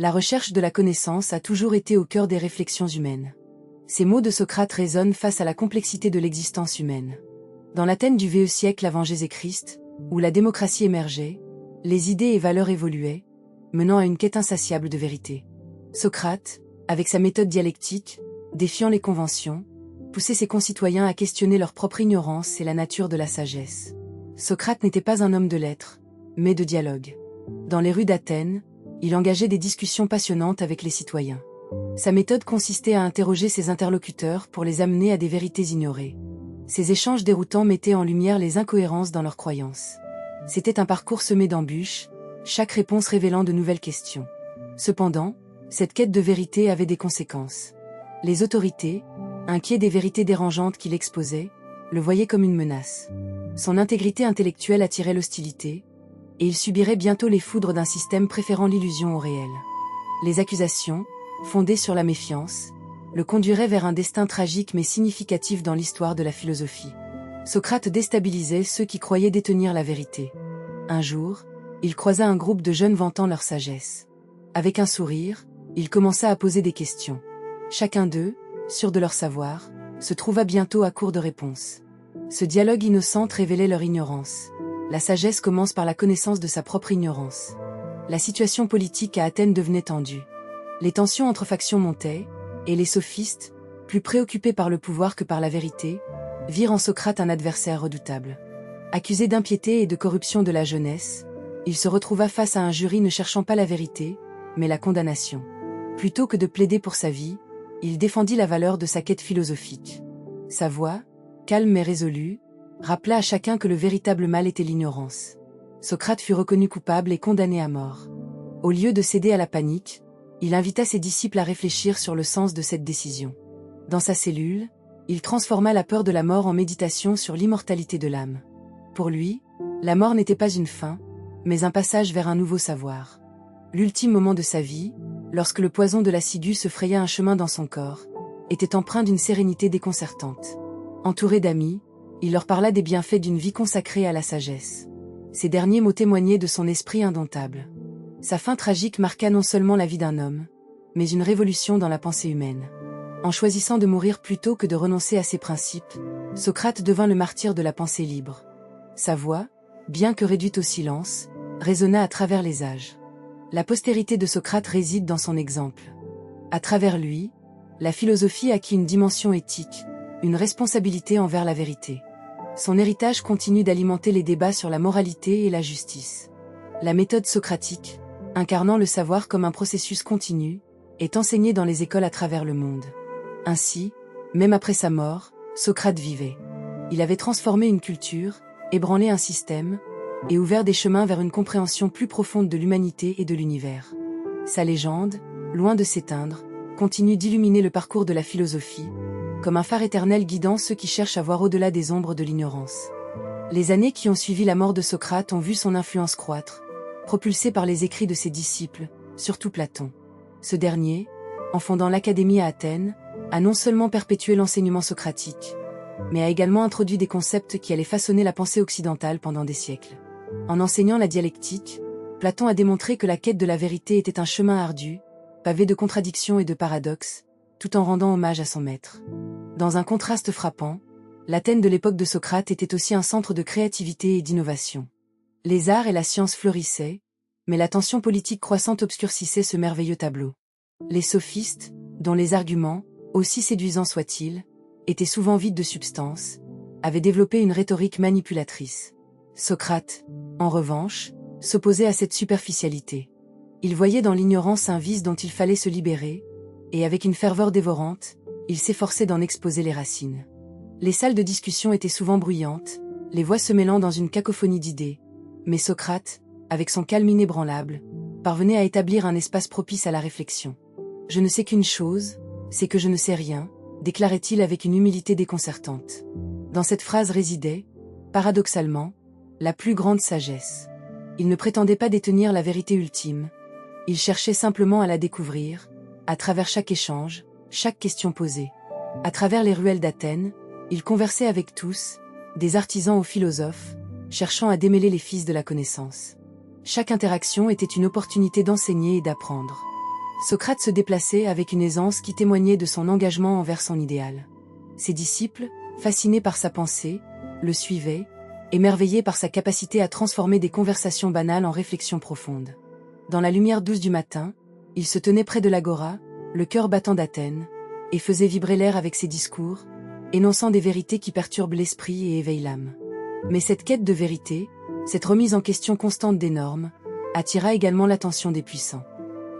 La recherche de la connaissance a toujours été au cœur des réflexions humaines. Ces mots de Socrate résonnent face à la complexité de l'existence humaine. Dans l'Athènes du VE siècle avant Jésus-Christ, où la démocratie émergeait, les idées et valeurs évoluaient, menant à une quête insatiable de vérité. Socrate, avec sa méthode dialectique, défiant les conventions, poussait ses concitoyens à questionner leur propre ignorance et la nature de la sagesse. Socrate n'était pas un homme de lettres, mais de dialogue. Dans les rues d'Athènes, il engageait des discussions passionnantes avec les citoyens. Sa méthode consistait à interroger ses interlocuteurs pour les amener à des vérités ignorées. Ces échanges déroutants mettaient en lumière les incohérences dans leurs croyances. C'était un parcours semé d'embûches, chaque réponse révélant de nouvelles questions. Cependant, cette quête de vérité avait des conséquences. Les autorités, inquiets des vérités dérangeantes qu'il exposait, le voyaient comme une menace. Son intégrité intellectuelle attirait l'hostilité, et il subirait bientôt les foudres d'un système préférant l'illusion au réel. Les accusations, fondées sur la méfiance, le conduiraient vers un destin tragique mais significatif dans l'histoire de la philosophie. Socrate déstabilisait ceux qui croyaient détenir la vérité. Un jour, il croisa un groupe de jeunes vantant leur sagesse. Avec un sourire, il commença à poser des questions. Chacun d'eux, sûr de leur savoir, se trouva bientôt à court de réponses. Ce dialogue innocent révélait leur ignorance. La sagesse commence par la connaissance de sa propre ignorance. La situation politique à Athènes devenait tendue. Les tensions entre factions montaient, et les sophistes, plus préoccupés par le pouvoir que par la vérité, virent en Socrate un adversaire redoutable. Accusé d'impiété et de corruption de la jeunesse, il se retrouva face à un jury ne cherchant pas la vérité, mais la condamnation. Plutôt que de plaider pour sa vie, il défendit la valeur de sa quête philosophique. Sa voix, calme mais résolue, rappela à chacun que le véritable mal était l'ignorance. Socrate fut reconnu coupable et condamné à mort. Au lieu de céder à la panique, il invita ses disciples à réfléchir sur le sens de cette décision. Dans sa cellule, il transforma la peur de la mort en méditation sur l'immortalité de l'âme. Pour lui, la mort n'était pas une fin, mais un passage vers un nouveau savoir. L'ultime moment de sa vie, lorsque le poison de la ciguë se fraya un chemin dans son corps, était empreint d'une sérénité déconcertante. Entouré d'amis, il leur parla des bienfaits d'une vie consacrée à la sagesse. Ces derniers mots témoignaient de son esprit indomptable. Sa fin tragique marqua non seulement la vie d'un homme, mais une révolution dans la pensée humaine. En choisissant de mourir plutôt que de renoncer à ses principes, Socrate devint le martyr de la pensée libre. Sa voix, bien que réduite au silence, résonna à travers les âges. La postérité de Socrate réside dans son exemple. À travers lui, la philosophie acquit une dimension éthique, une responsabilité envers la vérité. Son héritage continue d'alimenter les débats sur la moralité et la justice. La méthode socratique, incarnant le savoir comme un processus continu, est enseignée dans les écoles à travers le monde. Ainsi, même après sa mort, Socrate vivait. Il avait transformé une culture, ébranlé un système, et ouvert des chemins vers une compréhension plus profonde de l'humanité et de l'univers. Sa légende, loin de s'éteindre, continue d'illuminer le parcours de la philosophie, comme un phare éternel guidant ceux qui cherchent à voir au-delà des ombres de l'ignorance. Les années qui ont suivi la mort de Socrate ont vu son influence croître, propulsée par les écrits de ses disciples, surtout Platon. Ce dernier, en fondant l'Académie à Athènes, a non seulement perpétué l'enseignement socratique, mais a également introduit des concepts qui allaient façonner la pensée occidentale pendant des siècles. En enseignant la dialectique, Platon a démontré que la quête de la vérité était un chemin ardu, pavé de contradictions et de paradoxes, tout en rendant hommage à son maître. Dans un contraste frappant, l'Athènes de l'époque de Socrate était aussi un centre de créativité et d'innovation. Les arts et la science fleurissaient, mais la tension politique croissante obscurcissait ce merveilleux tableau. Les sophistes, dont les arguments, aussi séduisants soient-ils, étaient souvent vides de substance, avaient développé une rhétorique manipulatrice. Socrate, en revanche, s'opposait à cette superficialité. Il voyait dans l'ignorance un vice dont il fallait se libérer, et avec une ferveur dévorante, il s'efforçait d'en exposer les racines. Les salles de discussion étaient souvent bruyantes, les voix se mêlant dans une cacophonie d'idées, mais Socrate, avec son calme inébranlable, parvenait à établir un espace propice à la réflexion. « Je ne sais qu'une chose, c'est que je ne sais rien », déclarait-il avec une humilité déconcertante. Dans cette phrase résidait, paradoxalement, la plus grande sagesse. Il ne prétendait pas détenir la vérité ultime, il cherchait simplement à la découvrir, à travers chaque échange, chaque question posée. À travers les ruelles d'Athènes, il conversait avec tous, des artisans aux philosophes, cherchant à démêler les fils de la connaissance. Chaque interaction était une opportunité d'enseigner et d'apprendre. Socrate se déplaçait avec une aisance qui témoignait de son engagement envers son idéal. Ses disciples, fascinés par sa pensée, le suivaient, émerveillés par sa capacité à transformer des conversations banales en réflexions profondes. Dans la lumière douce du matin, il se tenait près de l'agora, le cœur battant d'Athènes, et faisait vibrer l'air avec ses discours, énonçant des vérités qui perturbent l'esprit et éveillent l'âme. Mais cette quête de vérité, cette remise en question constante des normes, attira également l'attention des puissants.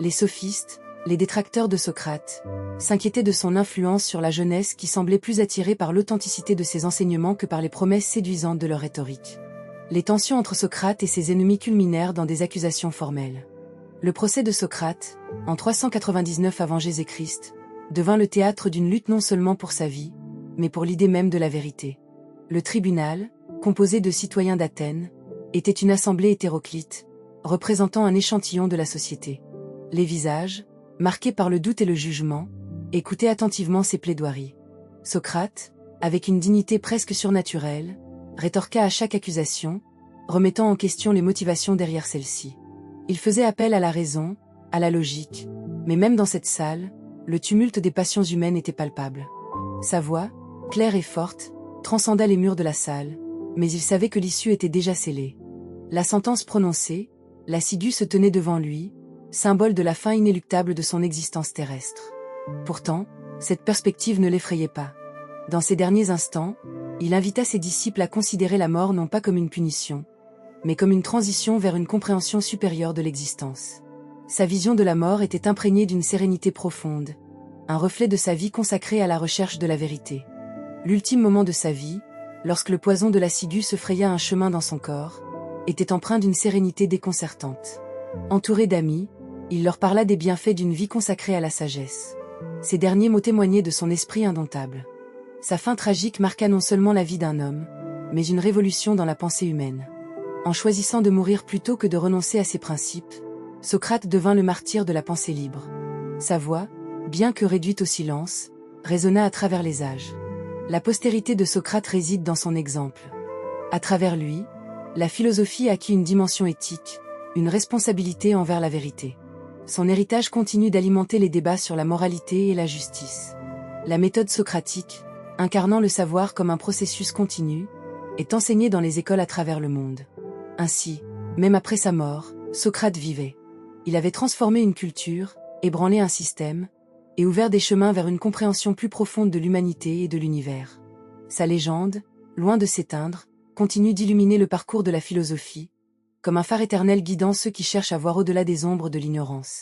Les sophistes, les détracteurs de Socrate, s'inquiétaient de son influence sur la jeunesse qui semblait plus attirée par l'authenticité de ses enseignements que par les promesses séduisantes de leur rhétorique. Les tensions entre Socrate et ses ennemis culminèrent dans des accusations formelles. Le procès de Socrate, en 399 avant Jésus-Christ, devint le théâtre d'une lutte non seulement pour sa vie, mais pour l'idée même de la vérité. Le tribunal, composé de citoyens d'Athènes, était une assemblée hétéroclite, représentant un échantillon de la société. Les visages, marqués par le doute et le jugement, écoutaient attentivement ses plaidoiries. Socrate, avec une dignité presque surnaturelle, rétorqua à chaque accusation, remettant en question les motivations derrière celle-ci. Il faisait appel à la raison, à la logique, mais même dans cette salle, le tumulte des passions humaines était palpable. Sa voix, claire et forte, transcenda les murs de la salle, mais il savait que l'issue était déjà scellée. La sentence prononcée, l'assidu se tenait devant lui, symbole de la fin inéluctable de son existence terrestre. Pourtant, cette perspective ne l'effrayait pas. Dans ces derniers instants, il invita ses disciples à considérer la mort non pas comme une punition, mais comme une transition vers une compréhension supérieure de l'existence. Sa vision de la mort était imprégnée d'une sérénité profonde, un reflet de sa vie consacrée à la recherche de la vérité. L'ultime moment de sa vie, lorsque le poison de l'assidu se fraya un chemin dans son corps, était empreint d'une sérénité déconcertante. Entouré d'amis, il leur parla des bienfaits d'une vie consacrée à la sagesse. Ces derniers mots témoignaient de son esprit indomptable. Sa fin tragique marqua non seulement la vie d'un homme, mais une révolution dans la pensée humaine. En choisissant de mourir plutôt que de renoncer à ses principes, Socrate devint le martyr de la pensée libre. Sa voix, bien que réduite au silence, résonna à travers les âges. La postérité de Socrate réside dans son exemple. À travers lui, la philosophie acquit une dimension éthique, une responsabilité envers la vérité. Son héritage continue d'alimenter les débats sur la moralité et la justice. La méthode socratique, incarnant le savoir comme un processus continu, est enseignée dans les écoles à travers le monde. Ainsi, même après sa mort, Socrate vivait. Il avait transformé une culture, ébranlé un système, et ouvert des chemins vers une compréhension plus profonde de l'humanité et de l'univers. Sa légende, loin de s'éteindre, continue d'illuminer le parcours de la philosophie, comme un phare éternel guidant ceux qui cherchent à voir au-delà des ombres de l'ignorance.